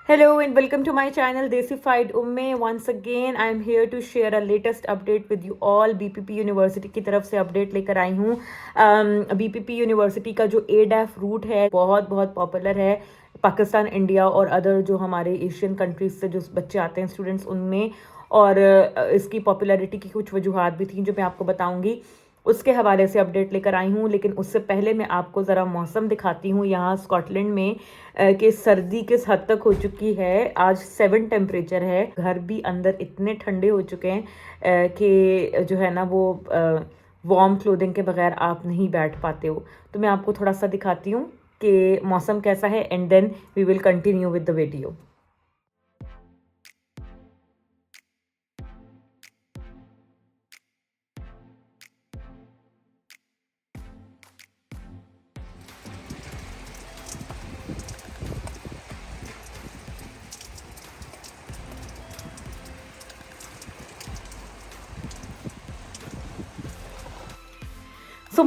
Hello and welcome to my channel Desified Umme. Once again I am here to share a latest update with you all. BPP university की तरफ से update लेकर आई हूँ। BPP university का जो ADAF root है बहुत बहुत पॉपुलर है पाकिस्तान, इंडिया और अदर जो हमारे एशियन कंट्रीज से जो बच्चे आते हैं स्टूडेंट्स उनमें, और इसकी पॉपुलैरिटी की कुछ वजूहात भी थी जो मैं आपको बताऊंगी। उसके हवाले से अपडेट लेकर आई हूँ, लेकिन उससे पहले मैं आपको ज़रा मौसम दिखाती हूँ यहाँ स्कॉटलैंड में कि सर्दी किस हद तक हो चुकी है। आज 7 टेम्परेचर है, घर भी अंदर इतने ठंडे हो चुके हैं कि जो है ना वो वार्म क्लोथिंग के बगैर आप नहीं बैठ पाते हो। तो मैं आपको थोड़ा सा दिखाती हूँ कि मौसम कैसा है and then we will continue with the video.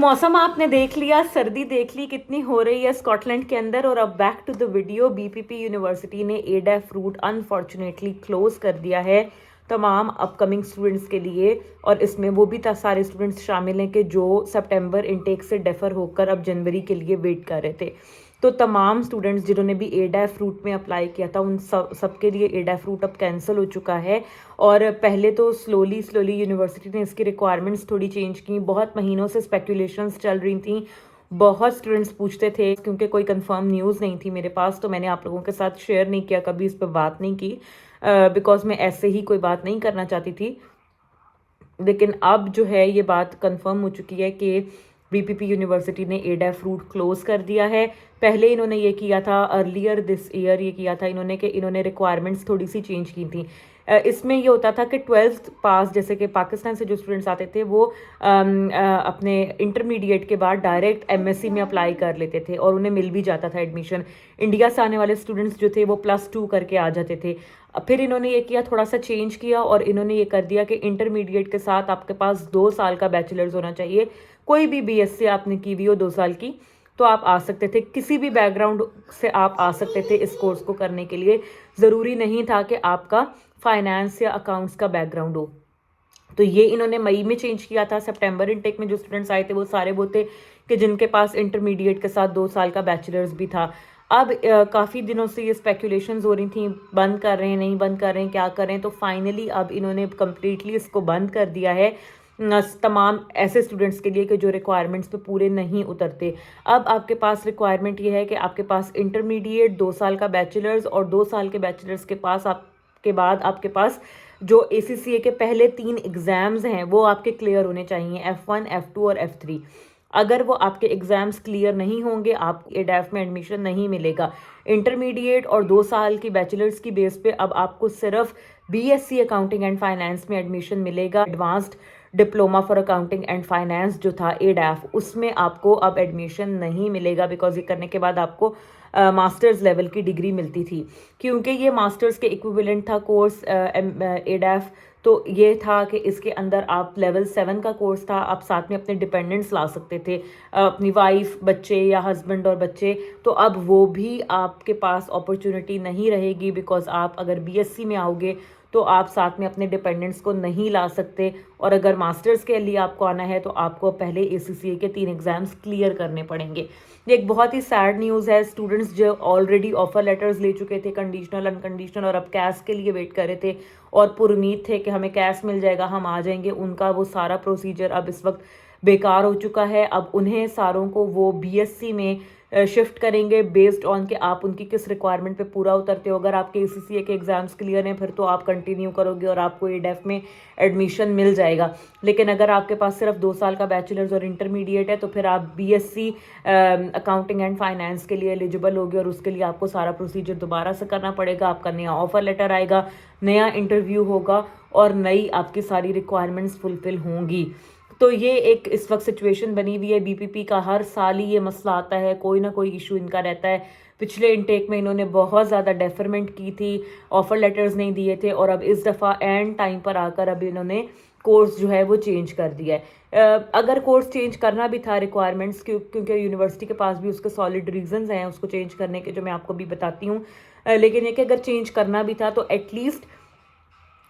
मौसम आपने देख लिया, सर्दी देख ली कितनी हो रही है स्कॉटलैंड के अंदर। और अब back to the video. BPP university ने ADAF रूट अनफॉर्चुनेटली क्लोज कर दिया है तमाम अपकमिंग स्टूडेंट्स के लिए, और इसमें वो भी सारे स्टूडेंट्स शामिल हैं कि जो सितंबर इनटेक से डेफर होकर अब जनवरी के लिए वेट कर रहे थे। तो तमाम स्टूडेंट्स जिन्होंने भी ADAF रूट में अप्लाई किया था उन सबके लिए ADAF रूट अब कैंसिल हो चुका है। और पहले तो स्लोली यूनिवर्सिटी ने इसकी रिक्वायरमेंट्स थोड़ी चेंज की। बहुत महीनों से स्पेकुलेशंस चल रही थी, बहुत स्टूडेंट्स पूछते थे, क्योंकि कोई कंफर्म न्यूज़ नहीं थी मेरे पास, तो मैंने आप लोगों के साथ शेयर नहीं किया, कभी इस पर बात नहीं की, बिकॉज मैं ऐसे ही कोई बात नहीं करना चाहती थी। लेकिन अब जो है ये बात कंफर्म हो चुकी है कि बीपीपी यूनिवर्सिटी ने ADAF रूट क्लोज कर दिया है। पहले इन्होंने ये किया था, अर्लियर दिस ईयर ये किया था इन्होंने कि इन्होंने रिक्वायरमेंट्स थोड़ी सी चेंज की थी। इसमें ये होता था कि 12th पास, जैसे कि पाकिस्तान से जो स्टूडेंट्स आते थे वो अपने इंटरमीडिएट के बाद डायरेक्ट MSc में अप्लाई कर लेते थे और उन्हें मिल भी जाता था एडमिशन। इंडिया से आने वाले स्टूडेंट्स जो थे वो +2 करके आ जाते थे। फिर इन्होंने ये किया, थोड़ा सा चेंज किया और इन्होंने ये कर दिया कि इंटरमीडिएट के साथ आपके पास 2 साल का बैचलर्स होना चाहिए। कोई भी BSc आपने की हुई हो 2 साल की तो आप आ सकते थे, किसी भी बैकग्राउंड से आप आ सकते थे इस कोर्स को करने के लिए। ज़रूरी नहीं था कि आपका फाइनेंस या अकाउंट्स का बैकग्राउंड हो। तो ये इन्होंने मई में चेंज किया था। सितंबर इनटेक में जो स्टूडेंट्स आए थे वो सारे वो थे कि जिनके पास इंटरमीडिएट के साथ 2 साल का बैचलर्स भी था। अब काफ़ी दिनों से ये स्पेकुलेशंस हो रही थी, बंद कर रहे हैं नहीं बंद कर रहे हैं, क्या कर रहे हैं, तो फाइनली अब इन्होंने कम्प्लीटली इसको बंद कर दिया है तमाम ऐसे स्टूडेंट्स के लिए कि जो रिक्वायरमेंट्स पे पूरे नहीं उतरते। अब आपके पास रिक्वायरमेंट ये है कि आपके पास इंटरमीडिएट, 2 साल का बैचलर्स, और 2 साल के बैचलर्स के पास आपके बाद आपके पास जो ACCA के पहले 3 एग्ज़ाम्स हैं वो आपके क्लियर होने चाहिए, F1, F2 और F3। अगर वो आपके एग्ज़ाम्स क्लियर नहीं होंगे आप ADAF में एडमिशन नहीं मिलेगा। इंटरमीडिएट और 2 साल की बैचलर्स की बेस पे अब आपको सिर्फ BSc अकाउंटिंग एंड फाइनेंस में एडमिशन मिलेगा। Advanced diploma for accounting and finance जो था ADAF, उसमें आपको अब एडमिशन नहीं मिलेगा, बिकॉज ये करने के बाद आपको मास्टर्स लेवल की डिग्री मिलती थी, क्योंकि ये मास्टर्स के इक्विवेलेंट था कोर्स ADAF। तो ये था कि इसके अंदर आप लेवल 7 का कोर्स था, आप साथ में अपने डिपेंडेंट्स ला सकते थे, अपनी वाइफ, बच्चे या हस्बैंड और बच्चे। तो अब वो भी आपके पास अपॉर्चुनिटी नहीं रहेगी, बिकॉज आप अगर BSc में आओगे तो आप साथ में अपने डिपेंडेंट्स को नहीं ला सकते, और अगर मास्टर्स के लिए आपको आना है तो आपको पहले ACCA के 3 एग्ज़ाम्स क्लियर करने पड़ेंगे। ये एक बहुत ही सैड न्यूज़ है। स्टूडेंट्स जो ऑलरेडी ऑफर लेटर्स ले चुके थे, कंडीशनल, अनकंडीशनल, और अब कैश के लिए वेट कर रहे थे और पुरुमीद थे कि हमें कैश मिल जाएगा, हम आ जाएंगे, उनका वो सारा प्रोसीजर अब इस वक्त बेकार हो चुका है। अब उन्हें सारों को वो BSc में शिफ्ट करेंगे बेस्ड ऑन कि आप उनकी किस रिक्वायरमेंट पे पूरा उतरते हो। अगर आपके ACCA के एग्ज़ाम्स क्लियर हैं फिर तो आप कंटिन्यू करोगे और आपको ADAF में एडमिशन मिल जाएगा। लेकिन अगर आपके पास सिर्फ 2 साल का बैचलर्स और इंटरमीडिएट है तो फिर आप BSc अकाउंटिंग एंड फाइनेंस के लिए एलिजिबल होगे, और उसके लिए आपको सारा प्रोसीजर दोबारा से करना पड़ेगा। आपका नया ऑफर लेटर आएगा, नया इंटरव्यू होगा और नई आपकी सारी रिक्वायरमेंट्स फुलफिल होंगी। तो ये एक इस वक्त सिचुएशन बनी हुई है। BPP का हर साल ही ये मसला आता है, कोई ना कोई इशू इनका रहता है। पिछले इनटेक में इन्होंने बहुत ज़्यादा डेफरमेंट की थी, ऑफर लेटर्स नहीं दिए थे, और अब इस दफ़ा एंड टाइम पर आकर अब इन्होंने कोर्स जो है वो चेंज कर दिया है। अगर कोर्स चेंज करना भी था रिक्वायरमेंट्स क्योंकि यूनिवर्सिटी के पास भी उसके सॉलिड रीजंस हैं उसको चेंज करने के, जो मैं आपको भी बताती हूँ। लेकिन ये कि अगर चेंज करना भी था तो एटलीस्ट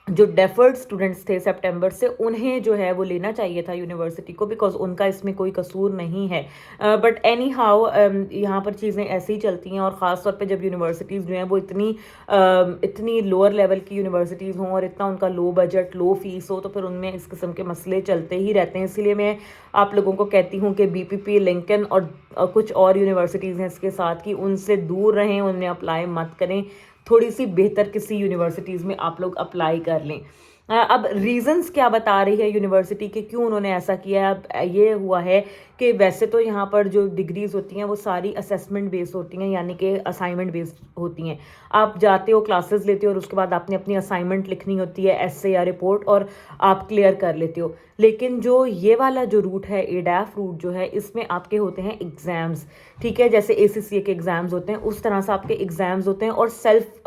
जो डेफर्ड स्टूडेंट्स थे सितंबर से उन्हें जो है वो लेना चाहिए था यूनिवर्सिटी को, बिकॉज उनका इसमें कोई कसूर नहीं है। बट एनी हाउ यहाँ पर चीज़ें ऐसी ही चलती हैं, और ख़ास तौर पे जब यूनिवर्सिटीज़ जो हैं वो इतनी लोअर लेवल की यूनिवर्सिटीज़ हों और इतना उनका लो बजट लो फीस हो, तो फिर उनमें इस किस्म के मसले चलते ही रहते हैं। इसीलिए मैं आप लोगों को कहती हूँ कि बीपीपी, लिंकन और कुछ और यूनिवर्सिटीज़ हैं इसके साथ, कि उनसे दूर रहें, उनमें अप्लाई मत करें। थोड़ी सी बेहतर किसी यूनिवर्सिटीज़ में आप लोग अप्लाई कर लें। अब रीजंस क्या बता रही है यूनिवर्सिटी के क्यों उन्होंने ऐसा किया है। अब ये हुआ है कि वैसे तो यहाँ पर जो डिग्रीज होती हैं वो सारी असेसमेंट बेस्ड होती हैं, यानी कि असाइनमेंट बेस्ड होती हैं। आप जाते हो, क्लासेस लेते हो और उसके बाद आपने अपनी असाइनमेंट लिखनी होती है, एस्से या रिपोर्ट, और आप क्लियर कर लेते हो। लेकिन जो ये वाला जो रूट है, एडैफ रूट जो है, इसमें आपके होते हैं एग्ज़ाम्स। ठीक है, जैसे ACCA के एग्ज़ाम्स होते हैं उस तरह से आपके एग्ज़ाम्स होते हैं, और सेल्फ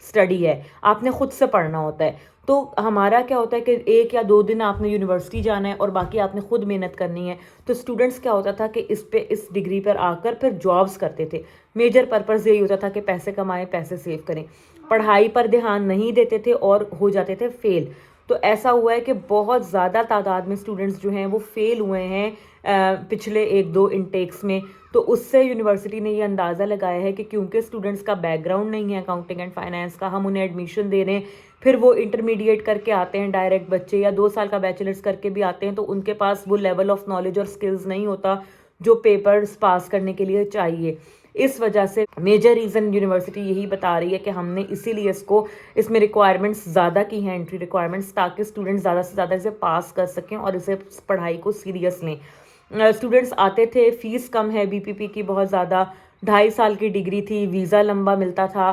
स्टडी है, आपने खुद से पढ़ना होता है। तो हमारा क्या होता है कि 1 या 2 दिन आपने यूनिवर्सिटी जाना है और बाकी आपने खुद मेहनत करनी है। तो स्टूडेंट्स क्या होता था कि इस डिग्री पर आकर फिर जॉब्स करते थे। मेजर पर्पस यही होता था कि पैसे कमाएं, पैसे सेव करें, पढ़ाई पर ध्यान नहीं देते थे और हो जाते थे फेल। तो ऐसा हुआ है कि बहुत ज़्यादा तादाद में स्टूडेंट्स जो हैं वो फेल हुए हैं पिछले 1-2 इनटेक्स में। तो उससे यूनिवर्सिटी ने ये अंदाज़ा लगाया है कि क्योंकि स्टूडेंट्स का बैकग्राउंड नहीं है अकाउंटिंग एंड फाइनेंस का, हम उन्हें एडमिशन दे रहे हैं, फिर वो इंटरमीडिएट करके आते हैं डायरेक्ट बच्चे, या 2 साल का बैचलर्स करके भी आते हैं, तो उनके पास वो लेवल ऑफ नॉलेज और स्किल्स नहीं होता जो पेपर्स पास करने के लिए चाहिए। इस वजह से मेजर रीज़न यूनिवर्सिटी यही बता रही है कि हमने इसीलिए इसमें रिक्वायरमेंट्स ज़्यादा की हैं, एंट्री रिक्वायरमेंट्स, ताकि स्टूडेंट्स ज़्यादा से ज़्यादा इसे पास कर सकें और इसे पढ़ाई को सीरियस लें। स्टूडेंट्स आते थे, फ़ीस कम है बीपीपी की बहुत ज़्यादा, 2.5 साल की डिग्री थी, वीज़ा लंबा मिलता था,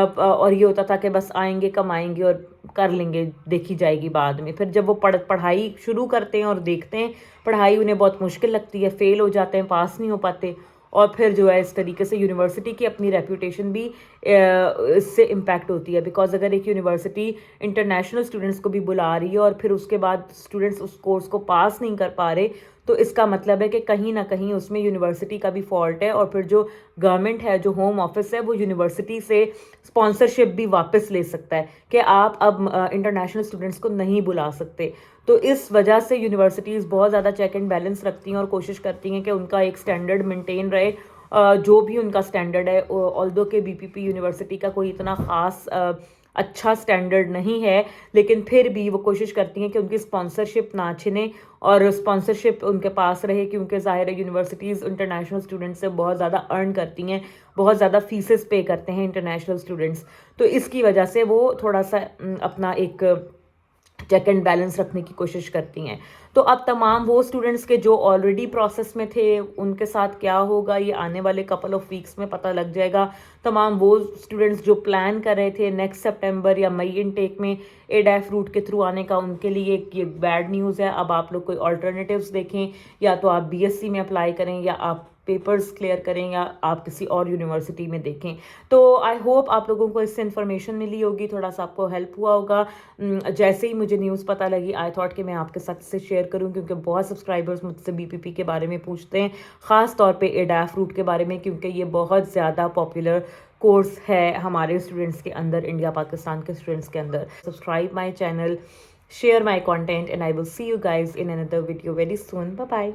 और ये होता था कि बस आएंगे, कमाएंगे और कर लेंगे, देखी जाएगी बाद में। फिर जब वो पढ़ाई शुरू करते हैं और देखते हैं पढ़ाई उन्हें बहुत मुश्किल लगती है, फेल हो जाते हैं, पास नहीं हो पाते, और फिर जो है इस तरीके से यूनिवर्सिटी की अपनी रेपुटेशन भी इससे इम्पैक्ट होती है। बिकॉज अगर एक यूनिवर्सिटी इंटरनेशनल स्टूडेंट्स को भी बुला रही है और फिर उसके बाद स्टूडेंट्स उस कोर्स को पास नहीं कर पा रहे, तो इसका मतलब है कि कहीं ना कहीं उसमें यूनिवर्सिटी का भी फॉल्ट है। और फिर जो गवर्नमेंट है, जो होम ऑफिस है, वो यूनिवर्सिटी से स्पॉन्सरशिप भी वापस ले सकता है कि आप अब इंटरनेशनल स्टूडेंट्स को नहीं बुला सकते। तो इस वजह से यूनिवर्सिटीज़ बहुत ज़्यादा चेक एंड बैलेंस रखती हैं और कोशिश करती हैं कि उनका एक स्टैंडर्ड मेंटेन रहे, जो भी उनका स्टैंडर्ड है। ऑल्दो के बीपीपी यूनिवर्सिटी का कोई इतना ख़ास अच्छा स्टैंडर्ड नहीं है, लेकिन फिर भी वो कोशिश करती हैं कि उनकी स्पॉन्सरशिप ना छिने और स्पॉन्सरशिप उनके पास रहे, क्योंकि ज़ाहिर है यूनिवर्सिटीज़ इंटरनेशनल स्टूडेंट्स से बहुत ज़्यादा अर्न करती हैं, बहुत ज़्यादा फीसेस पे करते हैं इंटरनेशनल स्टूडेंट्स। तो इसकी वजह से वो थोड़ा सा अपना एक चेक एंड बैलेंस रखने की कोशिश करती हैं। तो अब तमाम वो स्टूडेंट्स के जो ऑलरेडी प्रोसेस में थे, उनके साथ क्या होगा ये आने वाले कपल ऑफ वीक्स में पता लग जाएगा। तमाम वो स्टूडेंट्स जो प्लान कर रहे थे नेक्स्ट सितंबर या मई इनटेक में एडैफ रूट के थ्रू आने का, उनके लिए ये बैड न्यूज़ है। अब आप लोग कोई ऑल्टरनेटिव्स देखें, या तो आप बीएससी में अप्लाई करें, या आप पेपर्स क्लियर करें, या आप किसी और यूनिवर्सिटी में देखें। तो आई होप आप लोगों को इससे इन्फॉर्मेशन मिली होगी, थोड़ा सा आपको हेल्प हुआ होगा। जैसे ही मुझे न्यूज़ पता लगी, आई थॉट कि मैं आपके साथ इसे शेयर करूं, क्योंकि बहुत सब्सक्राइबर्स मुझसे बीपीपी के बारे में पूछते हैं, ख़ास तौर पे एडैफ रूट के बारे में, क्योंकि ये बहुत ज़्यादा पॉपुलर कोर्स है हमारे स्टूडेंट्स के अंदर, इंडिया पाकिस्तान के स्टूडेंट्स के अंदर। Subscribe my channel, share my content, and I will see you guys in another video very soon. Bye bye.